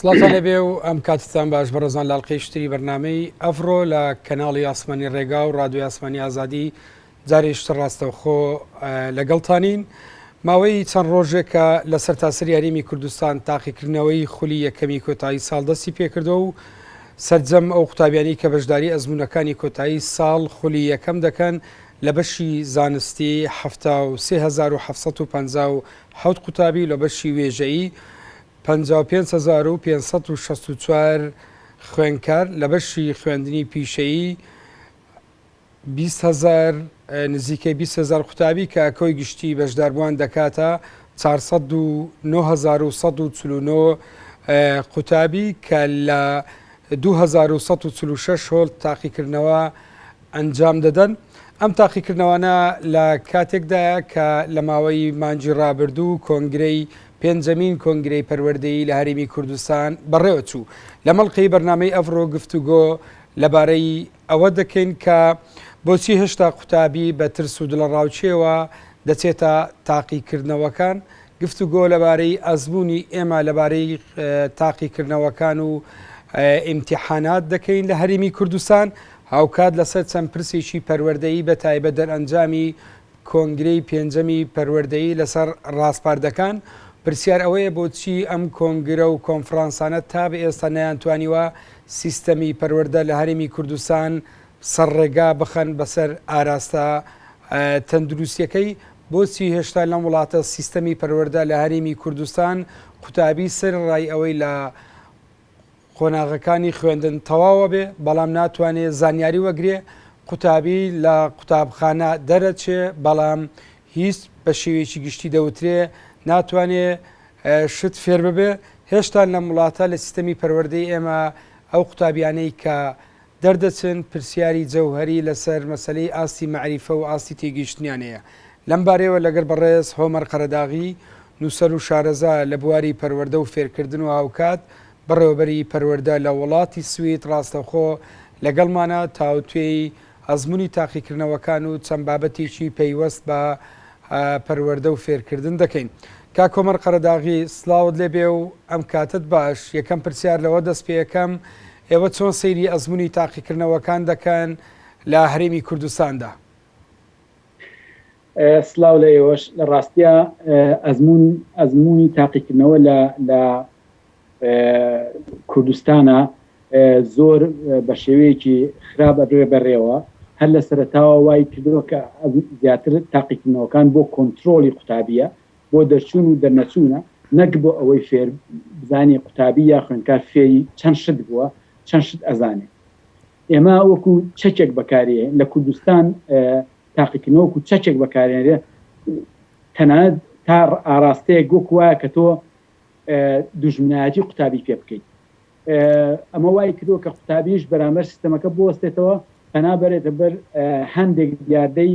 سڵاتان لەبێ و ئەم کاتتان باش بەڕێزان لاڵقەی شتری بەرنامەی ئەڤڕۆ لە کەناڵی ئاسمانی ڕێگا و ڕادیۆی ئاسمانی ئازادی جارێشتر ڕاستەوخۆ لەگەڵتانین. ماوەی چەند ڕۆژێکە لە سەرتاسەری یاریمی کوردستان تاقیکردنەوەی خولی یەکەمی کۆتایی ساڵ دەستی پێکردەوە و سەرجەم ئەو قوتابیانی کە بەشداری ئەزمونەکانی کۆتایی ساڵ خولی یەکەم دەکەن لە بەشی زانستی 73750 قوتابی لە بەشی وێژەیی 55564 خوێنکار لە بەشی خوێندنی پیشەیی 20,000 نزیکەی 20,000 قوتابی کە ئەکۆی گشتی بەشداربووان دەکاتە 49149 قوتابی کە لە 2146 هۆڵ تاقیکردنەوە ئەنجام دەدەن. ئەم تاقیکردنەوەانە لە کاتێکدایە کە لە ماوەی مانجی ڕابردوو کۆنگرەی پێنجەمین کۆنگرەی پەروەردەیی لە هەرێمی کوردستان بەڕێوە چوو. لە مەڵقەی بەرنامەی ئەڤڕۆ گفتوگۆ لەبارەی ئەوە دەکەین کە بۆچی هێشتا قوتابی بە ترس و دڵە ڕاوچێەوە دەچێتە تاقیکردنەوەکان، گفتوگۆ لەبارەی ئەزمموی ئێمە لەبارەی تاقیکردنەوەکان و ئیمتیحانات دەکەین لە هەرێمی کوردستان، هاوکات لەسەر چەند پرسێکی پەروەردەیی بە تایبەت دەرئەنجامی کۆنگرەی پێنجەمی پەروەردەیی لەسەر ڕاستپاردەکان. پرسیار ئەوەیە بۆچی ئەم کۆنگرە و کۆنفرانسانە تا بە ئێستا نەیانتوانیوە سیستەمی پەروەردە لە هەرێمی کوردستان سەرڕێگا بخەن بەسەر ئاراستە تەندروستیەکەی. بۆچی هێشتا لەم وڵاتە سیستەمی پەروەردە لە هەرێمی کوردستان قوتابی سەر ڕای ئەوەی لە قۆناغەکانی خوێندن تەواوە بێ بەڵام ناتوانێت زانیاری وەگرێ، قوتابی لە قوتابخانە دەرەچێ بەڵام هیچ بە شێوەیەکی گشتی دەوترێ ناتوانێت شت فێر ببێ. هێشتا لە وڵاتە لە سیستەمی پەروەردەی ئێمە ئەو قوتابیانەی کە دەردەچن پرسیاری جەوهەری لەسەر مەسەلەی ئاستی مەعریفە و ئاستی تێگەیشتنیانەیە. لەم بارەیەوە لەگەر بەڕێز هۆمەر قەرەداغی نووسەر و شارەزا لە بواری پەروەردە و فێرکردن و هاوکات بەڕێوەبەری پەروەردە لە وڵاتی سوید ڕاستەخۆ لەگەڵمانە تاوتوێی ئەزمموی تاقیکردنەوەکان و چەند بابەتێکی پەیوەست بە پەروەردە و فێرکردن دەکەین. کا کۆمەر قەرەداغی سڵاوت لێبێ و ئەم کاتت باش. یەکەم پرسیار لەوە دەست پێەکەم، ئێوە چۆن سەیری ئەزمموی تاقیکردنەوەکان دەکەن لە هەرێمی کوردستاندا؟ سڵاو لە ئێوەش لە ڕاستیە ئەزمموی تاقیکردنەوە لە کوردستانە زۆر بە شێوەیەکی خراپ ئەبرێ بەڕێوە. هەر لە سەرەتاوە وای کردەوە کە زیاتر تاقیکردنەوەکان بۆ کۆنتترۆلی قوتابیە، بۆ دەرچوون و دەرنەچوونە، نەک بۆ ئەوەی فێر بزانێ قوتابی یا خوێندکار فێری چەند شت بووە چەند شت ئەزانێ. ئێمە وەکو چەکێک بەکارێ لە کوردستان تاقیکردنەوە وەکو چەکێک بەکارێنرێ، تەنانەت تا ئاراستەیەک وەکو وایە کە تۆ دوژمنایەتی قوتابی پێ بکەیت. ئەمە وای کردەوە کە قوتابیش بەرامبەر سیستەمەکە بوەستێتەوە پەنا بەرێتە بەر هەندێک دیاردەی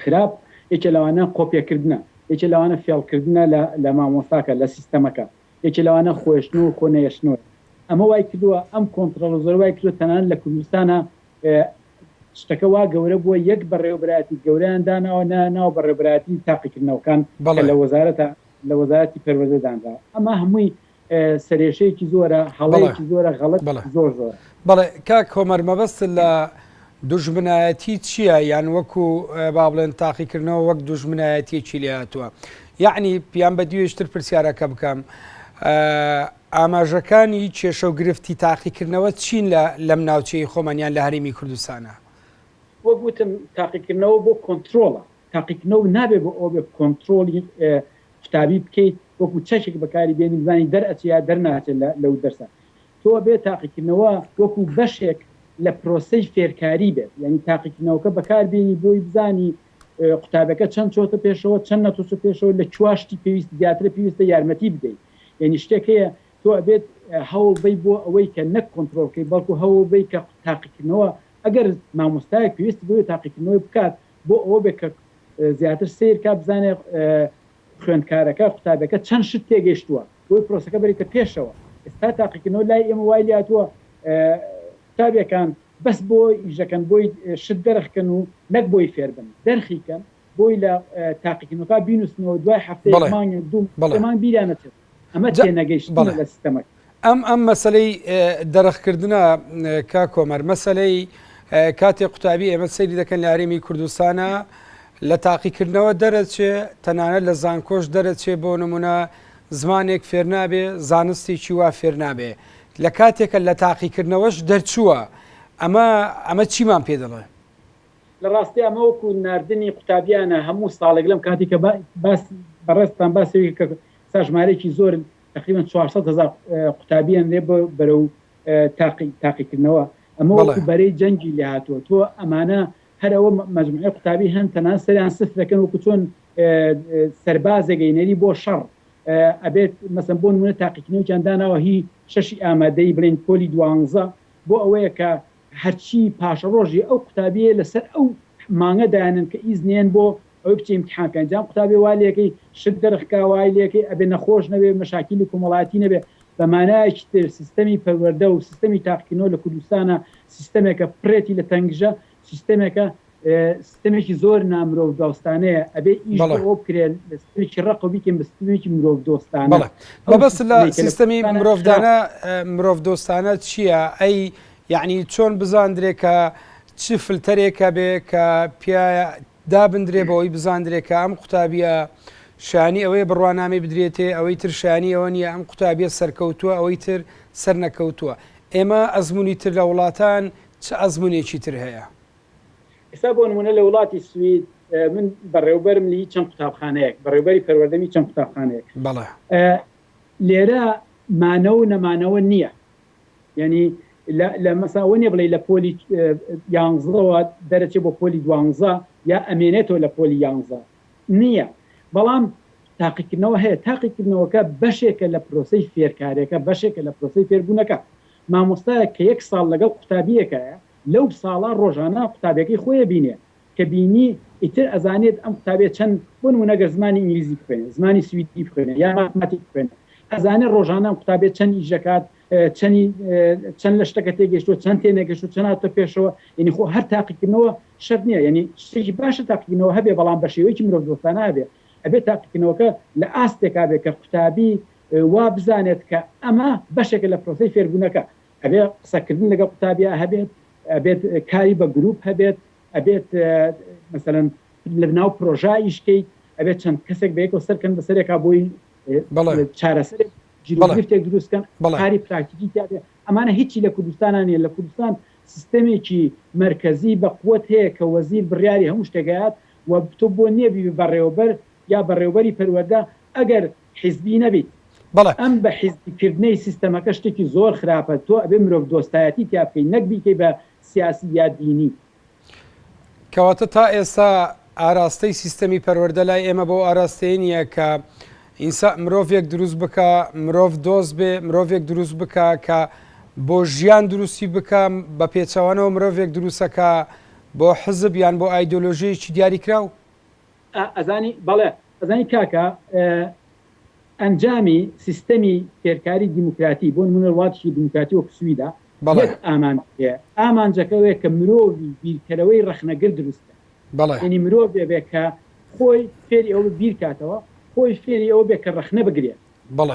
خراپ. یەکێ لەوانە قۆپیەکردنە، یەکێ لەوانە فێڵکردنە لە مامۆستاکە لە سیستەمەکە، یەکێ لەوانە خۆشتن و خۆنەیەشتنەوە. ئەمە وای کردووە ئەم کۆنتترۆڵ زۆر وای کردو تەنان لە کوردستانە شتەکە وا گەورە بووە یەک بەڕێوەبراتی گەوریان داناوە ناو بەڕێبراتی تاقیکردنەوەکان لە وەزارەتی پەروەردەداندا. ئەمە هەمووی سەرێشەیەکی زۆرە، هەڵەیەکی زۆرە، غەڵەت زۆر زۆر. بەڵێ کاک کۆمەر مەبەست لە دوژمنایەتی چییە؟ یان وەکو با بڵێن تاقیکردنەوە وەک دوژمنایەتیەکی لێ هاتووە، یعنی پیان بە دوێشتر پرسیارەکە بکەم، ئاماژەکانی کێشە و گرفتی تاقیکردنەوە چین لەم ناوچەی خۆمانیان لە هەرێمی کوردستانە؟ وەگوتم تاقیکردنەوە بۆ کۆنتترۆڵە، تاقیکردنەوە نابێت بۆ ئەو بێ کۆنتترۆلی قوتابی بکەیت وەکو چەکێک بەکاری بێنی بزانی دەرئەچیا دەرناچێت لەو دەرسە. تۆ بێت تاقیکردنەوە وەکو بەشێک لە پرۆسەی فێرکاری بێت، یعنی تاقیکردنەوەکە بەکاربێنی بۆی بزانی قوتابەکە چەند چۆتە پێشەوە چەند نەتوچە پێشەوە لە چواشتی پێویست دیاتر پێویستە یارمەتی بدەیت. یعنی شتێک هەیە تۆ ئەبێت هەوڵ بی بۆ ئەوەی کە نەک کۆنتترۆڵکەی بەڵکو هەوڵ بی کە تاقیکردنەوە ئەگەر مامۆستایەک پێویست بۆ تاقیکردنەوەی بکات بۆ ئەوە بێت کە زیاتر سیر کا بزانێ خوێندکارەکە قوتابەکە چەند شت تێگەیشتووە بۆی پرۆسەکە بەریتە پێشەوە ئێستا تاقیکردنەوە لای ئێمە وای لاتووە قوتابیەکان بەس بۆ ئیژەکەن بۆی شت دەرەخکەن و نەک بۆی فێربن دەرخیکەن بۆی لە تاقیکردنەوە بینوسنەوە دوای هەفتەیە مانگێک دوومان بیرانەچێت ئەمە تێنەگەیشتنە لە سیستەمەکە ئەم مەسلەی دەرەخکردنە کا کۆمەر مەسلەی کاتێ قوتابی ئێمە سەیری دەکەن لە هەرێمی کوردستانە لە تاقیکردنەوە دەرەچێ تەنانەت لە زانکۆش دەرەچێ بۆ نمونە زمانێک فێر نابێ زانستێکی وا فێر نابێ لە کاتێکە لە تاقیکردنەوەش دەرچووە ئەمە چیمان پێ دەڵێ لە ڕاستی ئەمەوەکو نردنی قوتابیانە هەموو ساڵێک لەم کاتی کە بەڕێستان باسەوەی کە ساژمارێکی زۆر تقریبا 400,000 قوتابیان لێ بەرەو تاقیکردنەوە ئەمەوەکو بەرەی جەنگی لێ هاتووە تۆ ئەمانە هەرەوە مەجموعی قوتابی هەن تەنان سەریان سف دەکەن وەکو چۆن سەربازێگەینەری بۆ شەڕ ئەبێت مەسەن بۆ نمونە تاقیکردنەوە چەندانەوە هی شەشی ئامادەی بڵێن پۆلی 12 بۆ ئەوەیە کە هەرچی پاشە ڕۆژی ئەو قوتابیە لەسەر ئەو مانگە دایانن کە ئیزنێن بۆ ئەو بچی امتحانکەن جام قوتابی وایلەکەی شت دەرخکا وایلەکەی ئەبێ نەخۆش نەبێ مەشاکیلی کۆمەڵاتی نەبێ بەمانایەکی تر سیستەمی پەروەردە و سیستەمی تاقیکردنەوە لە کوردستانە سیستەمێکە پرێتی لە تەنگژە سیستەمێکە سیستەمێکی زۆر نامرۆڤ دۆستانەیە ئەبێ ئیش بۆ بکرێن سیستەمێکی ڕق و بیکەن بە سیستەمێکی مرۆڤ دۆستانە بەبەست لە سیستەمی مرۆڤ دۆستانە چییە ئەی یعنی چۆن بزاندرێ کە چ فلتەرێکە بێ کە دابدرێ بەوەی بزاندرێکە ئەم قوتابیە شانی ئەوەی بڕوانامی بدرێتێ ئەوەی تر شانی ئەوە نیە ئەم قوتابیە سەرکەوتووە ئەوەی تر سەر نەکەوتووە ئێمە ئەزمموی تر لە وڵاتان چه ئەزممونێکی تر هەیە ئێستا بۆ نمونە لە وڵاتی سوید من بەڕێوبەرم لی چەند قوتابخانەیەک بەڕێوبەری پەروەردەمی چەند قوتابخانەیەک لێرە مانە و نەمانەوە نییە یعنی لە مەساوەنێ بڵێ لە پۆلی 11ەوە دەرەچێت بۆ پۆلی 12 یا ئەمێنێتەوە لە پۆلی 11 نییە بەڵام تاقیکردنەوە هەیە تاقیکردنەوەکە بەشێکە لە پرۆسەی فێرکارێکە بەشێکە لە پرۆسەی فێربوونەکە مامۆستایە کە 1 ساڵ لەگەڵ قوتابیەکەیە لەو ساڵە ڕۆژانە قوتابەکەی خۆیە بینێ کە بینی ئیتر ئەزانێت ئەم قوتابێت چەند بۆ نمونەگەر زمانی ئینگلیزی بخوێنێ زمانی سویدی بخوێنێ یا ماتماتیک بخوێنێ ئەزانێت ڕۆژانە قوتابێت چەند ئیژەکات چەند لە شتەکە تێگەشتوە چەند تێنێگەشت و چەنداتە پێشەوە ینی خۆ هەر تاقیکردنەوە شەر نییە ینی شتێکی باشە تاقیکردنەوە هەبێ بەڵام بە شێوەیەکی مرۆڤ دۆستانە هەبێ ئەبێت تاقیکردنەوەکە لە ئاستێکا بێت کە قوتابی وا بزانێت کە ئەمە بەشێکە لە پرۆسەی فێربوونەکە ئەبێ قسەکردن لەگە قوتابیا هەبێت ئەبێت کاری بە گروپ هەبێت ئەبێت مثلەن لە ناو پرۆژایشکەیت ئەبێت چەند کەسێک بەیەکەوە سەرکەن بەسەرێکا بۆی چارەسەر جیرۆگرفتێک دروستکەن کاری پراکتیکی تیاێ ئەمانە هیچی لە کوردستانان نیە لە کوردستان سیستەمێکی مرکزی بە قوت هەیە کە وەزیر بڕیاری هەموو شتێگات و تۆ بۆ نێبی بەڕێوەبەر یا بەڕێوەبەری پەروەردە ئەگەر حیزبی نەبیت ئەم بە حیزبیکردنەی سیستەمەکە شتێکی زۆر خراپە تۆ ئەبێ مرۆڤ دۆستایەتی تیاکەی نەک بیکەی بە سیاسی یا دینی کەواتە تا ئێستا ئاراستەی سیستەمی پەروەردە لای ئێمە بۆ ئاراستەیە نیە کە مرۆڤێک دروست بکە مرۆڤ دۆست بێ مرۆڤێک دروست بکە کە بۆ ژیان دروستی بکە بە پێچەوانەوە مرۆڤێک دروستەکە بۆ حزب یان بۆ ئایدۆلۆژیەکی دیاری کراو ئەزانی بەڵێ ئەزانی کاکە ئەنجامی سیستەمی فێرکاری دیموکراتی بۆ نمونە وڵاتێکی دیموکراتی وەکو سویدا ئامانجەکەوەیە کە مرۆڤی بیرکەرەوەی ڕەخنەگر دروستە ینی مرۆڤ بێ کە خۆی فێری ئەوە بیرکاتەوە خۆی فێری ئەوە بێ کە ڕەخنە بگرێت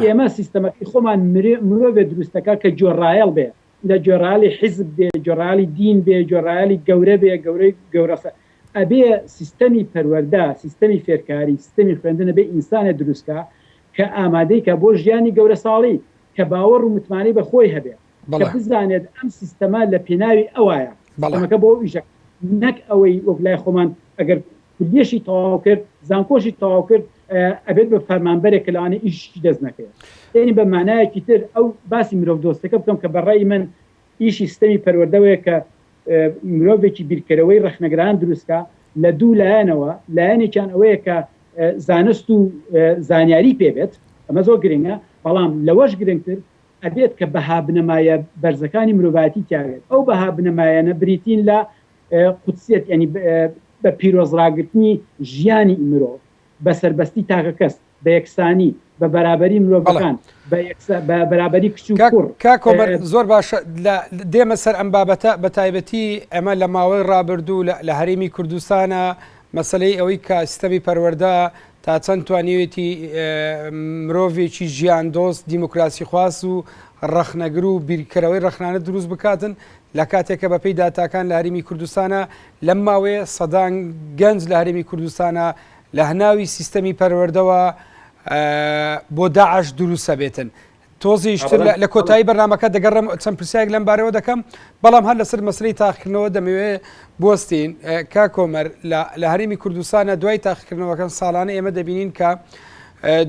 ئێمە سیستەمەکەی خۆمان مرۆڤێ دروستەکە کە جۆڕایەڵ بێ لە جۆرالی حیزب بێ جۆرالی دین بێ جۆرالی گەورە بێ گەورەسە ئەبێ سیستەمی پەروەردە سیستەمی فێرکاری سیستەمی خوێندنە بێ ئینسانە دروستکە کە ئامادەی کە بۆ ژیانی گەورە ساڵی کە باوەڕ و متمانی بە خۆی هەبێ کە بزانێت ئەم سیستەما لە پێناوی ئەوایە ئەمەکە بۆ ئیژەک نەک ئەوەی وەک لای خۆمان ئەگەر کولیەشی تەواو کرد زانکۆشی تەواو کرد ئەبێت بە فەرمانبەرێک لەوانە ئیشی دەست نەکەێت یعنی بە مانایەکی تر ئەو باسی مرۆڤ دۆستەکە بکەم کە بەڕای من ئیشی سیستەمی پەروەردەوەیە کە مرۆڤێکی بیرکەرەوەی ڕەخنەگران دروستکە لە دوو لایەنەوە لایەنێکیان ئەوەیە کە زانست و زانیاری پێبێت ئەمە زۆر گرنگە بەڵام لەوەش گرنگتر ئەبێت کە بەها بنەمایە بەرزەکانی مرۆڤایەتی تیاوێت ئەو بەها بنەمایەنە بریتین لە قودسیەت ینی بە پیرۆزراگرتنی ژیانی مرۆڤ بە سربەستی تاکە کەس بە یەکسانی بە بەرابەری مرۆڤەکان بە بەرابەری کچ و کوڕ. کاکۆمەر زۆر باشە دێمە سەر ئەم بابەتە بە تایبەتی ئەمە لە ماوەی ڕابردوو لە هەرێمی کوردستانە مەسلەی ئەوەی کە سیستەمی پەروەردە تا چەند توانیوێتی مرۆڤێکی ژیان دۆست دیموکراسی خواست و ڕەخنەگر و بیرکەرەوەی ڕەخنانە دروست بکاتن لە کاتێکە بەپێی داتاکان لە هەرێمی کوردستانە لەم ماوەیە سەدان گەنج لە هەرێمی کوردستانە لە هەناوی سیستەمی پەروەردەوە بۆ داعش دروستە بێتن. تۆزیشتر لە کۆتایی بەرنامەکە دەگەڕم چەند پرسیایەک لەم بارەوە دەکەم بەڵام هەر لەسەر مەسلەی تاقیکردنەوە دەمەوێت بوەستین. کاکۆمەر لە هەرێمی کوردستانە دوای تاقیکردنەوەکان ساڵانە ئێمە دەبینین کە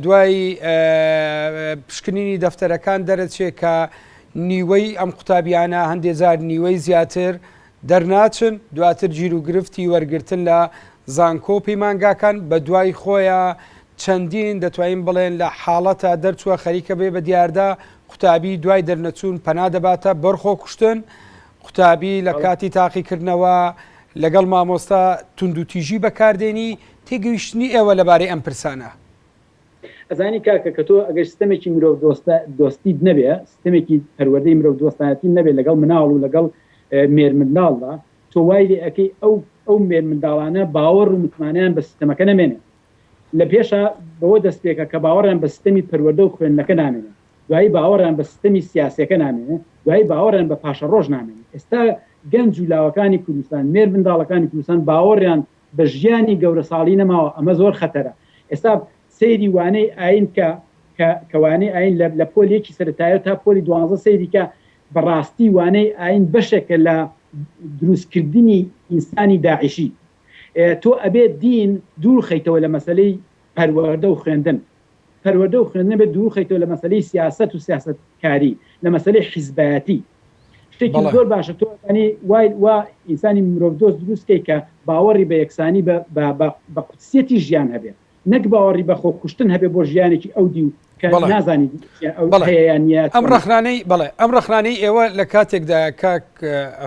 دوای پشکنینی دەفتەرەکان دەرەچێت کە نیوەی ئەم قوتابیانە هەندێک جار نیوەی زیاتر دەرناچن دواتر گیر و گرفتی وەرگرتن لە زانکۆ پەیمانگاکان بە دوای خۆیان چەندین دەتوانین بڵێن لە حاڵەتە دەرچووە خەریکە بێ بە دیاردا قوتابی دوای دەرنەچوون پەنا دەباتە بەرخۆ کوشتن قوتابی لە کاتی تاقیکردنەوە لەگەڵ مامۆستا توندوتیژی بەکاردێنی تێگەیشتنی ئێوە لەبارەی ئەم پرسانە. ئەزانی کاکە کە تۆ ئەگەر سیستەمێکی مرۆڤ دۆستیت نەبێ سیستەمێکی پەروەردەی مرۆڤ دۆستانەتی نەبێت لەگەڵ مناڵ و لەگەڵ مێرمنداڵدا تۆ وای لێ ئەەکەی ئەو مێرمنداڵانە باوەڕ و متمانیان بە سیستەمەکە نامێنێ لە پێشە بەوە دەستپێکە کە باوەڕیان بە سیستەمی پەروەردە و خوێندنەکە نامێنێ دوایی باوەڕیان بە سیستەمی سیاسەکە نامێنێ دوایی باوەڕیان بە پاشە ڕۆژ نامێنێ. ئێستا گەنج و لاوەکانی کوردستان مێرمنداڵەکانی کوردستان باوەڕیان بە ژیانی گەورە ساڵی نەماوە ئەمە زۆر خەتەرە. ئێستا سەیری وانەی ئاین کەوانەی ئاین لە پۆلێکی سەرەتایە تا پۆلی 12 سەیری کە بەڕاستی وانەی ئاین بەشێکە لە دروستکردنی ئینسانی داعشی. تۆ ئەبێت دین دوور خەیتەوە لە مەسلەی پەروەردە و خوێندن پەروەردە و خوێندن بێت دوور خەیتەوە لە مەسلەی سیاست و سیاستکاری لە مەسلەی حیزبەتی شتێکی زۆر باشە تۆ وای وا ئینسانی مرۆڤ دۆست دروستکەی کە باوەڕی بە یەکسانی بە قودسیەتی ژیان هەبێت نەک باوەڕی بە خۆکوشتن هەبێ بۆ ژیانێکی ئەودی و نازانی ئەم ڕخنانەی بڵێ ئەم ڕخنانەی ئێوە لە کاتێکدا کاک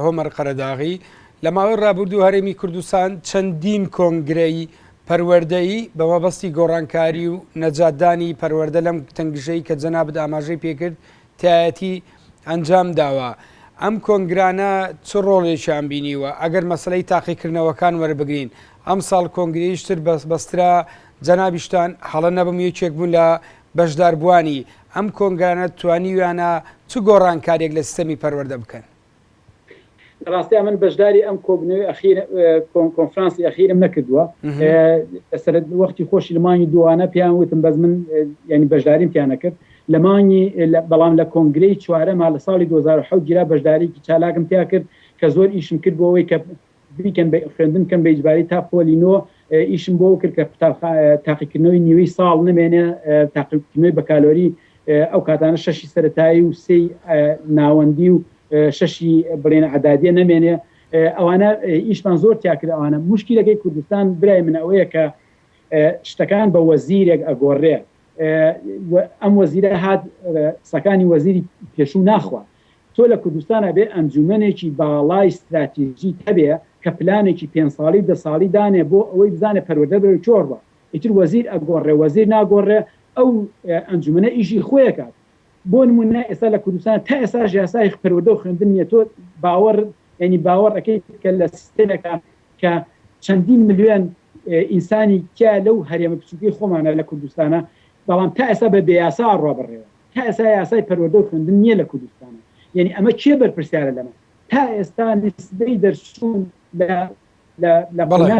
هۆمەر قەرەداغی لە ماوەی ڕابردوو هەرێمی کوردستان چەندین کۆنگرەی پەروەردەیی بە مەبەستی گۆڕانکاری و نەجاتدانی پەروەردە لەم تەنگژەی کە جەنابەت ئاماژەی پێکرد تایەتی ئەنجام داوە. ئەم کۆنگرانە چ ڕۆڵێکیان بینیوە ئەگەر مەسلەی تاقیکردنەوەکان وەربگرین ئەم ساڵ کۆنگرەیشتر بەسترا جەنابیشتان هەڵە نەبم یەکێک بوون لە بەشداربووانی ئەم کۆنگرانە توانیویانە چ گۆڕانکارێک لە سیستەمی پەروەردە بکەن. ڕاستی من بەشداری ئەم کۆبنەوەی کۆنفرانسی ئەخیرم نەکردووە سەر وەختی خۆشی لەمانی دووانە پیان وتم بەس من ینی بەشداریم پیان نەکرد لەمانی بەڵام لە کۆنگرەی چوارەما لە ساڵی 2010 گیرا بەشدارێکی چالاکم پیا کرد کە زۆر ئیشم کرد بۆەوەی کە بیکەن خوێندن کەم بە ئیجباری تا پۆلینۆ ئیشم بۆ کرد کە تاقیکردنەوەی نیوەی ساڵ نمێنێ تاقیکردنەوەی بە کالۆری ئەو کاتانە 6 سەرەتایی و 3 ناوەندی و 6 بڵێنە عەدادیە نەمێنێ ئەوانە ئیشمان زۆر تیاکرد. ئەوانە موشکیلەکەی کوردستان برای من ئەوەیە کە شتەکان بە وەزیرێک ئەگۆڕێ ئەم وەزیرە هات سەکانی وەزیری پێشوو ناخوا تۆ لە کوردستانە بێ ئەنجومەنێکی باڵای استراتیژی هەبێ کە پلانێکی 5 ساڵی 10 ساڵی دانێ بۆ ئەوەی بزانێ پەروەردە بێ چۆڕبە ئیتر وەزیر ئەگۆڕێ وەزیر ناگۆڕێ ئەو ئەنجومەنە ئیشی خۆیە کات. بۆ نمونە ئێستا لە کوردستان تا ئێستا یاسای پەروەردە و خوێندن نیە تۆ باوەڕ ینی باوەڕ ئەەکەیت کە لە سیستەمێکە کە چەندین ملیۆن ئینسانی کیا لەو هەرێمە بچووکەی خۆمانە لە کوردستانە بەڵام تا ئێستا بە بێیاسا ڕابڕێەوە تا ئێستا یاسای پەروەردە و خوێندن نییە لە کوردستانە. یعنی ئەمە چێ بەرپرسیارە لەمە تا ئێستا نسبەی دەرچوون لە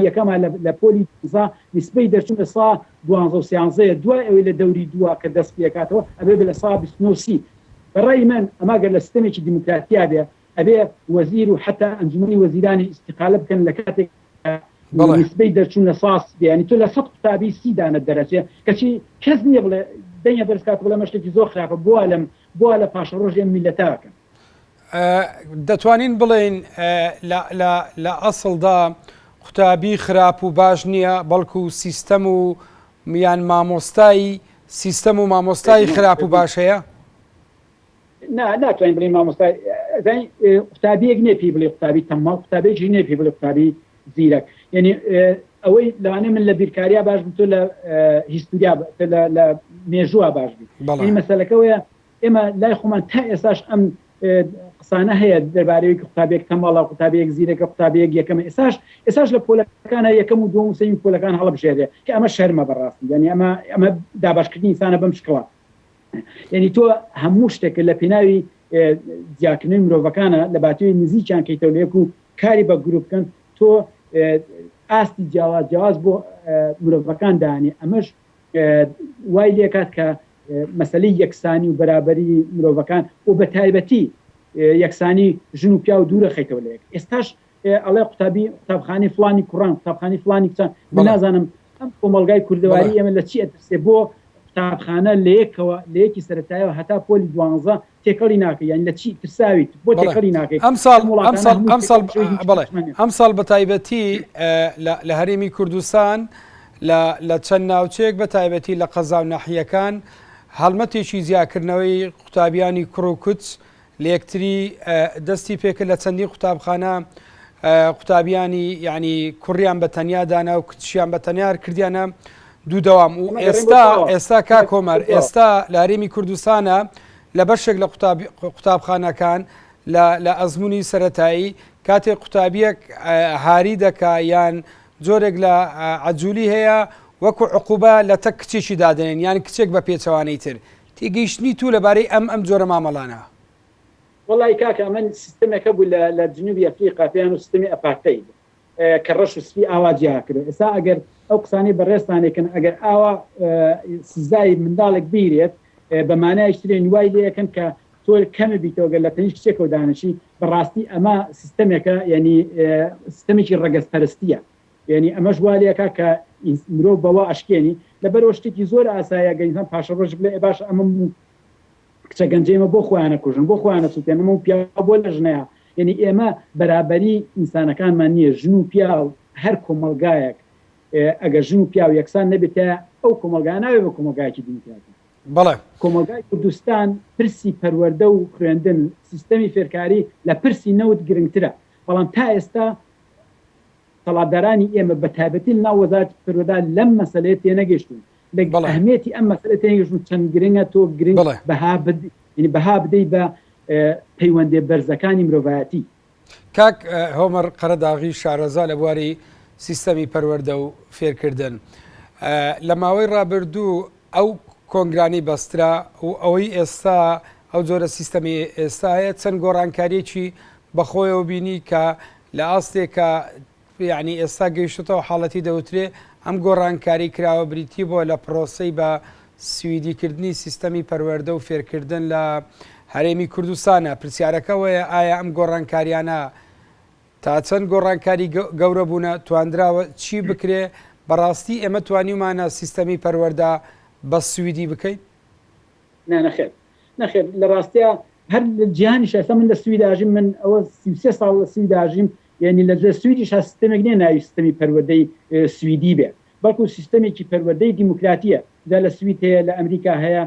یەکەمە لە پۆلی نسبەی دەرچوون لە سا 12 دوای ئەوەی لە دەوری دووە کە دەست پێکاتەوە ئەبێ بە لە سا 29 بەڕای من ئەماگەر لە سیستەمێکی دیموکراتیا بێ ئەبێ وەزیر و حتا ئەنجومەنی وەزیرانی استیقالە بکەن لە کاتێک نسبەی دەرچوون لە ساس بیانی تۆ لە 100 قوتابی 30 دانە دەرەچێ کەچی کەس نییە بڵێ دەنگە دەرسکات بڵێ مەشتێکی زۆر خراپە بووە لە پاشە ڕۆژێ میلەتاکەن. دەتوانین بڵێن لە ئەسڵدا قوتابی خراپ و باش نییە بەڵکو سیستەم و میان مامۆستایی سیستەم و مامۆستایی خراپ و باشەیە؟ ناتوانین بڵین مامۆستای قوتابیەک نێ پێی بڵێ قوتابی تەماڵ قوتابێکی نێ پێی بڵێ قوتابی زیرەک یعنی ئەوەی لەوانەیە من لە بیرکاریا باش بن تۆ لە هیستوریا لە مێژووە باش بین مەسەلەکەوەیە ئێمە لای خۆمان تا ئێساش ئەم قسانە هەیە دەربارەیەکی قوتابێک تەماڵە قوتابەیەک زیرەکە قوتابەیەک یەکەمە ئێساش لە پۆلەکانە یەکەم و دووەم و سەمی پۆلەکان هەڵبژێرێ کە ئەمە شەرمە بەڕاستی یعنی ئەمە داباشکردنی ئینسانە بەم شکڵە یعنی تۆ هەموو شتێک لە پێناوی دیاکردنی مرۆڤەکانە لە باتوی نزیکیان کەیتەوە لێک و کاری بە گروپ بکەن تۆ ئاستی جیاواز بۆ مرۆڤەکان دانی ئەمەش وای لێکات کە مەسلەی یەکسانی و بەرابەری مرۆڤەکان و بە تایبەتی یەکسانی ژن و پیا و دوورە خەیتەوە لەیەک ئێستاش ئەڵێ قوتابخانەی فلانی کوڕان قوتابخانەی فلانی کچان من نازانم ئەم کۆمەلگای کوردەواری ئێمە لە چی ئەترسێ بۆ قوتابخانە لەیەکەوە لە یەکی سەرەتایەوە هەتا پۆلی 12 تێکەڵی ناکە یعنی لە چی ترساویت بۆ تێکەڵی ناکەیت ئەم ساڵ بە تایبەتی لە هەرێمی کوردستان لە چەند ناوچێک بە تایبەتی لە قەزا و ناحیەکان هەڵمەتێکی زیاکردنەوەی قوتابیانی کوڕ و کوچ لە یەکتری دەستی پێکرد لە چەندی قوتابخانە قوتابیانی یعنی کوڕیان بە تەنیا دانا و کچیان بە تەنیار کردیانە دوو دەوام و ئێستا کا کۆمەر ئێستا لە هەرێمی کوردستانە لە بەشێک لە قوتابخانەکان لە ئەزمموی سەتایی کاتێک قوتابیەک هاری دەکا یان جۆرێک لە عەجوولی هەیە وەکو عقوبە لە تەک کچێکی دادنێن یان کچێک بە پێچەوانەی تر تێگەیشتنی تو لەبارەی ئەم جۆرە مامەڵانە وڵی کاکە ئەمە سیستمێکە بوو لە جنوبی ئەفریقا پێیان و سیستمی ئەپارتەید کە ڕەش و سپی ئاوا جیا کرد ئێستا ئەگەر ئەو قسانی بەڕێستانێکن ئەگەر ئاوا سزای منداڵێک بیرێت بەمانای شتێن وای لەکەن کە تۆ کەمە بیتەوەگەر لە تەنیش کچێکەوە دانشی بەڕاستی ئەمە سیستمێکە ینی سیستمێکی ڕەگەزپەرستیە یعنی ئەمەش والەکە کە مرۆڤ بەوە ئەشکێنی لەبەرەوە شتێکی زۆر ئاسایە گەینان پاشە ڕۆژ بڵێ باش ئەمە کچە گەنجێمە بۆ خۆیانە کوژن بۆ خۆیانە سووتێنەمە و پیا بۆ لە ژنەیە یعنی ئێمە بەرابەری ئینسانەکانمان نییە ژن و پیا و هەر کۆمەلگایەک ئەگەر ژن و پیا و یەکسان نەبێتە ئەو کۆمەلگای ناوێت بە کۆمەلگایکی دیموکراتی بەڵێ کۆمەلگای کوردستان پرسی پەروەردە و خوێندن سیستەمی فێرکاری لە پرسی نەوت گرنگترە بەڵام تا ئێستا سەڵاتدارانی ئێمە بە تایبەتی ناو وەزارەتی پەروەردە لەم مەسەلەیە تێنەگەیشتون لە ئەهمیەتی ئەم مەسەلە تێنەگەیشتون چەند گرنگە تۆ گرنگ بەها بدەیت بە پەیوەندێ بەرزەکانی مرۆڤایەتی کاک هۆمەر قەرەداغی شارەزا لە بواری سیستەمی پەروەردە و فێرکردن لە ماوەی ڕابردوو ئەو کۆنگرانی بەسترا و ئەوەی ئێستا ئەو جۆرە سیستەمی ئێستاە چەند گۆڕانکاریەکی بەخۆیەوە بینی کە لە ئاستێکە یعنی ئێستا گەیشتەوە حاڵەتی دەوترێ ئەم گۆڕانکاری کراوە بریتی بۆ لە پرۆسەی بە سویدیکردنی سیستەمی پەروەردە و فێرکردن لە هەرێمی کوردستانە پرسیارەکەوەیە ئایا ئەم گۆڕانکاریانە تا چەند گۆڕانکاری گەورە بوونە توانراوە چی بکرێ بەڕاستی ئێمە توانیمانە سیستەمی پەروەردە بە سویدی بکەیت نەخێت لە ڕاستیە هەر لە جیهانی شەسە من لە سویداژیم من ئەوە 33 ساڵ لە سویداژیم یعنی لە سویدیش سیستەمێک نێ ناوی سیستەمی پەروەردەی سویدی بێ بەڵکو سیستەمێکی پەروەردەی دیموکراتیە دا لە سوید هەیە لە ئەمریکا هەیە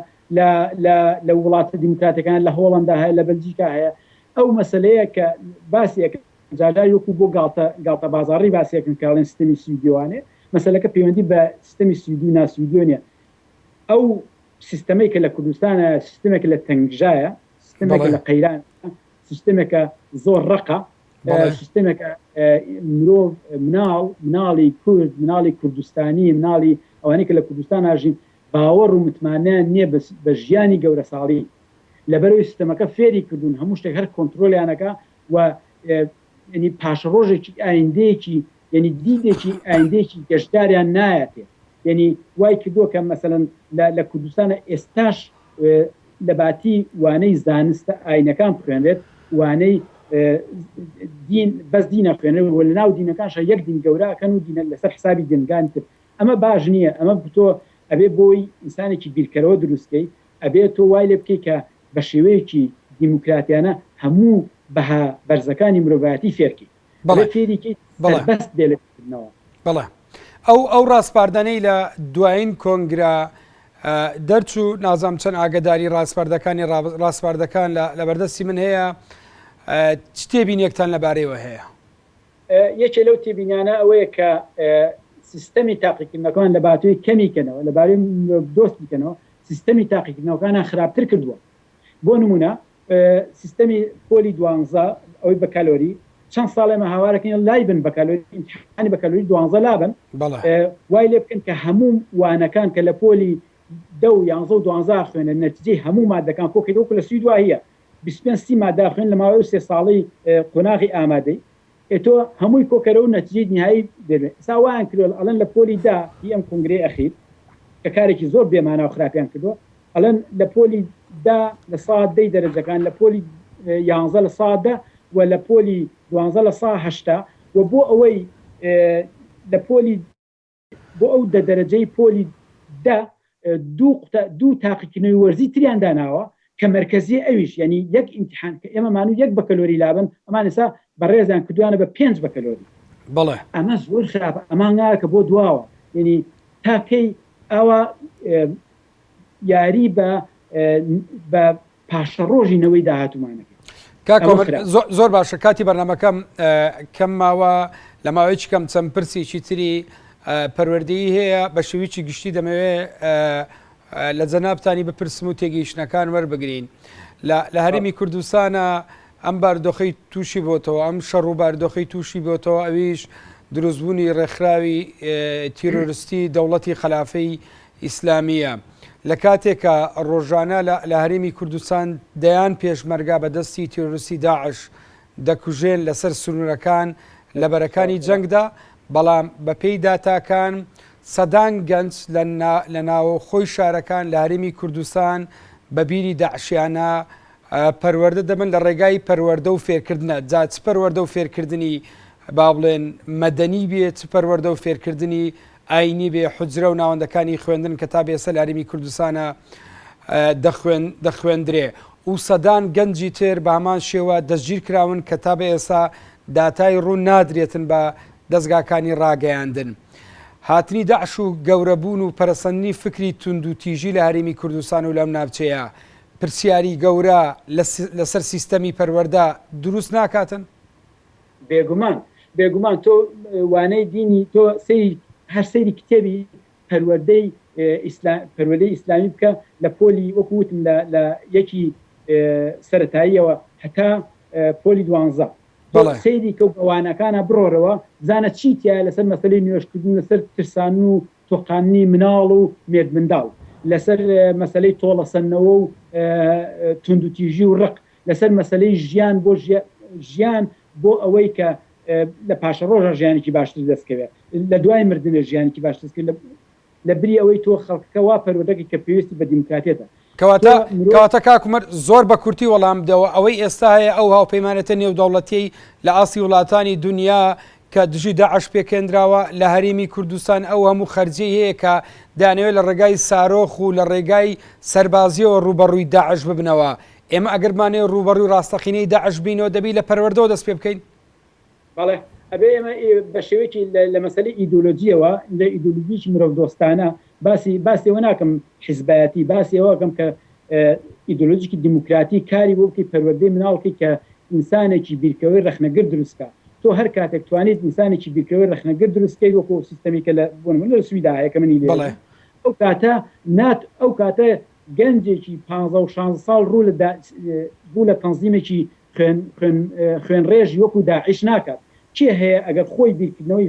لە وڵاتە دیموکراتەکان لە هۆڵندا هەیە لە بەلجیکا هەیە ئەو مەسلەیە کە باسیەکە جادای وەکو بۆ گاڵتە بازاڕی باسیەکەن کاڵێن سیستەمی سویدیوانێ مەسلەکە پەیوەندی بە سیستەمی سویدی و ناسویدیۆ نیە ئەو سیستەمێکە لە کوردستانە سیستەمێک لە تەنگژایە سیستەمێک لە قەیران سیستەمێکە زۆر ڕقە سیستەمێکە مرۆڤ مناڵی کورد مناڵی کوردستانی مناڵی ئەوانەی کە لە کوردستان ئاژین باوەڕ و متمانیان نییە بە ژیانی گەورە ساڵی لەبەرەوەی سیستەمەکە فێری کردوون هەموو شتێک هەر کۆنتترۆلیانەکە و ینی پاشەڕۆژێکی ئایندەیەکی ینی دیدێکی ئایندەیەکی گەشتداریان نایەتێ ینی وای کردووە کە مەسەلەن لە کوردستانە ئێستاش لە باتی وانەی زانستە ئاینەکان بخوێنرێت وانەی بەس دینە خوێنێت وە لە ناو دینەکانش یەک دین گەوراکەن و دینە لەسەر حسابی دینگان تر ئەمە باش نییە ئەمە تۆ ئەبێ بۆی ئینسانێکی بیرکەرەوە دروستکەی ئەبێت تۆ وای لێ بکەی کە بە شێوەیەکی دیموکراتیانە هەموو بەها بەرزەکانی مرۆڤایەتی فێرکی فێریکەی بەست دێلەکردنەوە بەڵێ ئەو ڕاستپاردانەی لە دوایین کۆنگرا دەرچوو نازام چەند ئاگداری ڕاستپاردەکانی ڕاستپاردەکان لە بەردەستی من هەیە شتێبین یەکتان لەبارەیەوە هەیە یەکێ لەو تێبینیانە ئەوەیە کە سیستەمی تاقیکردنەوەکان لە باتووی کەمیکەنەوە لەبارەی دۆست بکەنەوە سیستەمی تاقیکردنەوەکانیان خراپتر کردووە. بۆ نمونە سیستەمی پۆلی 12 ئەوەی بە کالۆری چەند ساڵێ مە هاوارەکەین لای بن بە کالۆری ئیمتحانی بە کالۆری 12 لابن وای لێ بکەن کە هەموو وانەکان کە لە پۆلی 10 و 11 و 12 خوێنە نەتیجەی هەموو مادەکان کۆکردەوە لە سوید وایە 25 مادە خوێن لە ماوەی 3 ساڵی قۆناغی ئامادەی تۆ هەمووی کۆکەرە و نەتیجەی نهایی دەبێت. ئێستا وایان کردووە ئەڵەن لە پۆلی 10 ئەم کنگرەی ئەخیر کە کارێکی زۆر بێمانە و خراپیان کردووە ئەڵەن لە پۆلی 10 لە ساعت 10 دەرەجەکان لە پۆلی 11 لە ساعت 10 و لە پۆلی 12 لە ساعت 8 و بۆ ئەوەی لە پۆلی بۆ ئەو دەرەجەی پۆلی 10 دوو تاقیکردنەوەی وەرزی تریان داناوە کە مرکزی ئەویش یعنی یەک ئیمتحان کە ئێمەمانوو یەک بە کەلۆری لابن ئەمان ئێستا بەڕێزیان کردوانە بە 5 بە کەلۆری. بەڵێ ئەمە زۆر خراپە ئەمان ناکە بۆ دواوە یعنی تاکەی ئەوە یاری بە پاشە ڕۆژینەوەی داهاتومانەکە. زۆر باشە کاتی بەرنامەکەم کەم ماوە لە ماوەیەکی کەم چەند پرسێکی تری پەروەردەیی هەیە بە شێوەیەکی گشتی دەمەوێت لە جەنابتانی بپرسم و تێگەیشتنەکان وەربگرین. لە هەرێمی کوردستانە ئەم باردۆخەی تووشی بۆتەوە ئەم شەڕ و باردۆخەی تووشی بۆتەوە ئەویش دروستبوونی ڕێکخراوی تیرۆریستی دەوڵەتی خەلافەی ئیسلامیە. لە کاتێکە ڕۆژانە لە هەرێمی کوردستان دەیان پێشمەرگا بە دەستی تیرۆریستی داعش دەکوژێن لەسەر سنوورەکان لە بەرەکانی جەنگدا، بەڵام بە پێی داتاکان سەدان گەنج لە ناوخۆی شارەکان لە هەرێمی کوردستان بە بیری داعشیانە پەروەردە دەبن لە ڕێگای پەروەردە و فێرکردنە. جا چ پەروەردە و فێرکردنی با بڵێن مەدەنی بێت، چ پەروەردە و فێرکردنی ئاینی بێ، حجرە و ناوەندەکانی خوێندن کە تا بێسە لە هەرێمی کوردستانە دەخوێندرێ و سەدان گەنجی تر بە هەمان شێوە دەستگیر کراون کە تا بە ئێستا داتای ڕوون نادرێتن بە دەستگاکانی ڕاگەیاندن. هاتنی داعش و گەورەبوون و پەرەسەندنی فکری تونند و تیژی لە هەرێمی کوردستان و لەم ناوچەیە پرسیاری گەورە لەسەر سیستەمی پەروەردە دروست ناکاتن؟ بێگومان تۆ وانەی دینی تۆ هەر سەیری کتێبی پەروەردەی ئیسلامی بکە لە پۆلی وەکوتم لە یەکی سەرەتاییەوە هەتا پۆلی 12 سەیری کە بەوانەکانە بڕۆرەوە زانە چیتیە لەسەر مەسەلەی نوێشکردن لەسەر ترسان و تۆقانی مناڵ و مێرد منداڵ، لەسەر مەسەلەی تۆڵەسەنەوە و توندوتیژی و ڕق، لەسەر مەسەلەی ژیان بۆ ئەوەی کە لە پاشە ڕۆژە ژیانێکی باشتر دەستکەوێت، لە دوای مردنە ژیانێکی باشتر دەستکەوێت لە بری ئەوەی تۆ خەڵکەکە وا پەروەردەکە کە پێویستی بە دیموکراتێتە. کەواتە کاکومەر زۆر بە کورتی وەڵام بدەوە ئەوەی ئێستا هەیە ئەو هاوپەیمانەتە نێودەوڵەتی لە ئاسی وڵاتانی دنیا کە دژی داعش پێکێنراوە لە هەرێمی کوردستان ئەو هەموو خەرجی هەیە کە دانەوێت لە ڕێگای سارۆخ و لە ڕێگای سەربازیەوە ڕوبەڕووی داعش ببنەوە. ئێمە ئەگەرمانێ ڕوبەڕووی ڕاستەقینەی داعش بینەوە دەبی لە پەروەردەوە دەست پێ بکەین. بەڵێ ئەبێ ئێمە بە شێوەیەکی لە مەسەلەی ئیدۆلۆجیەوە لە ئیدۆلۆژیی مرۆڤ دۆستانە باسیەوە ناکەم حیزبایەتی باسیەوەکەم کە ئیدۆلۆژیکی دیموکراتی کاری بۆ بکەی پەروەردەی مناڵکی کە ئینسانێکی بیرکەوەی ڕەخنەگر دروستکە. تۆ هەر کاتێک توانیت ئینسانێکی بیرکەوەی ڕەخنەگر دروستکەی وەکو سیستەمی کە لە سویدا هەیە کە منی لێ ئەو کاتە ئەو کاتە گەنجێکی 15 و 16 ساڵ ڕوو لە تەنزیمێکی خوێن ڕێژی وەکو داعش ناکات. چی هەیە ئەگەر خۆی بیرکردنەوەی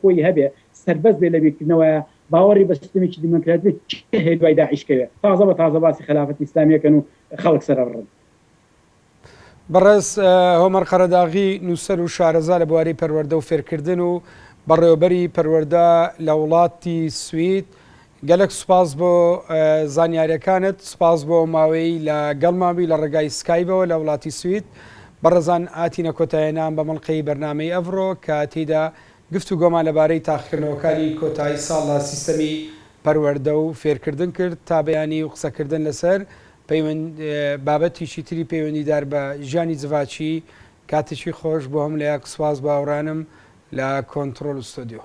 خۆی هەبێ سەربەز بێ لە بیرکردنەوەیە باوەڕی بە سیستەمێکی دیموکراتیک هەیە دوای داعشکەوێت تازە بە تازە باسی خلافەتی ئیسلامیەکەن و خەڵک سەرڕن. بەڕێز هۆمەر قەرەداغی نووسەر و شارەزا لە بواری پەروەردە و فێرکردن و بەڕێوەبەری پەروەردە لە وڵاتی سوید گەلک سوپاس بۆ زانیاریەکانت، سوپاس بۆ ماوەی لە گەڵماوی لە ڕێگای سکایبەوە لە وڵاتی سوید. بەڕێزان ئاتینە کۆتاییەنان بە مەڵقەی بەرنامەی ئەڤڕۆ کە تێیدا گفتوگۆمان لەبارەی تاقیکردنەوەکانی کۆتایی ساڵ لە سیستەمی پەروەردە و فێرکردن کرد تا بەیانی و قسەکردن لەسەر بابەتیشی تری پەیوەندیدار بە ژیانی جڤاچی. کاتێکی خۆش بۆ هەم لە یاک سواز باوەڕانم لە کۆنتڕۆل ئوستۆدیۆ.